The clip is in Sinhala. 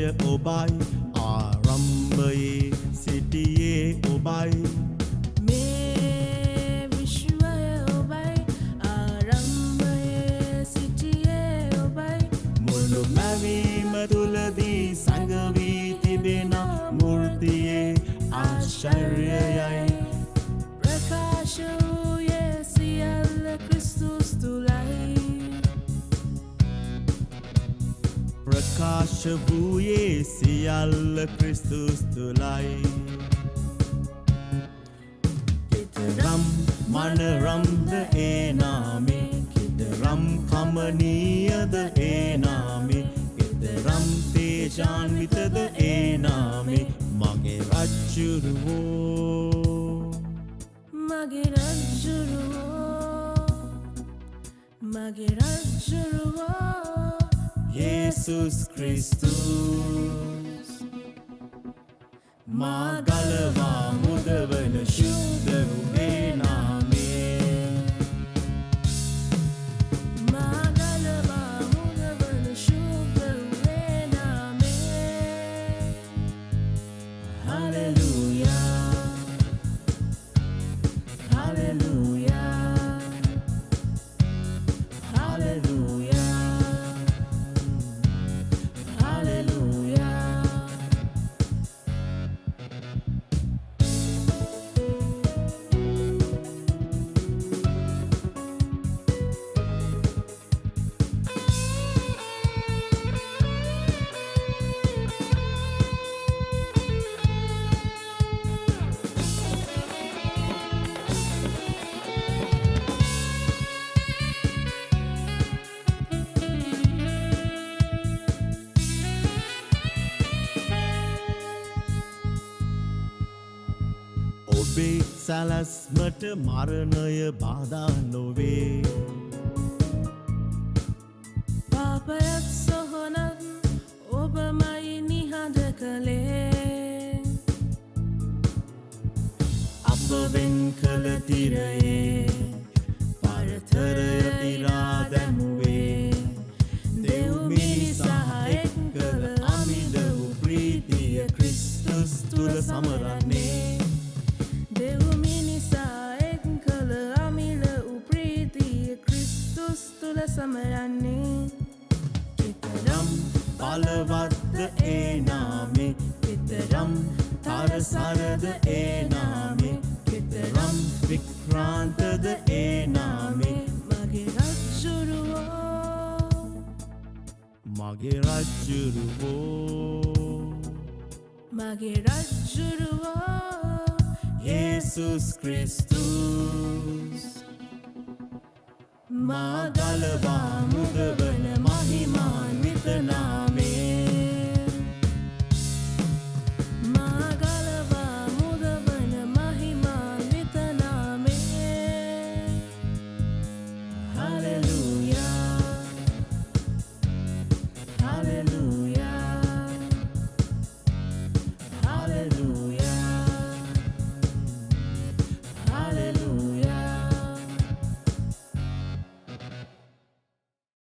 ඔබයි ආරම්භයේ සිටියේ ඔබයි මේ විශ්වය ඔබයි ආරම්භයේ සිටියේ ඔබයි මුළු මැවීම තුලදී සංගවී තිබෙන මූර්තියේ ආශ්චර්යයයි ප්‍රකාශ වූයේ සියල්ල ක්‍රිස්තුස් තුලයි ප්‍රකාශ වූයේ සියල්ල ක්‍රිස්තුස් තුලයි කිතරම් මනරම්ද ඒ නාමේ කිතරම් කමනීයද ඒ නාමේ කිතරම් තේජාන්විතද ඒ නාමේ මගේ රජ්ජුරුවෝ මගේ රජ්ජුරුවෝ මගේ රජ්ජුරුවෝ Jesus Christus මා ගලවා මුදවන ශුද්ධ වූ නාමේ මා ගලවා මුදවන ශුද්ධ වූ නාමේ Hallelujah Hallelujah Hallelujah Hallelujah ඔබේ සැලැස්මට මරණය බාධා නොවේ පාපයත් සොහොනත් ඔබමයි නිහඬ කළේ අප වෙන් කළ තිරයේ පරතරය ඉරා දැමුවේ දෙව් මිනිසා එක් කළ අමිද වූ ප්‍රීතිය ක්‍රිස්තුස් තුල සමරන්නේ දෙව් මිනිසා එක් කළ අමිල වූ ප්‍රීතිය ක්‍රිස්තුස් තුල සමරන්නේ කෙතරම් බලවත්ද ඒ නාමේ කෙතරම් තරසරද ඒ නාමේ කෙතරම් වික්‍රාන්තද ඒ නාමේ මගේ රජ්ජුරුවෝ මගේ රජ්ජුරුවෝ මගේ රජ්ජුරුවෝ Jesus Christus මා ගලවා මුදවන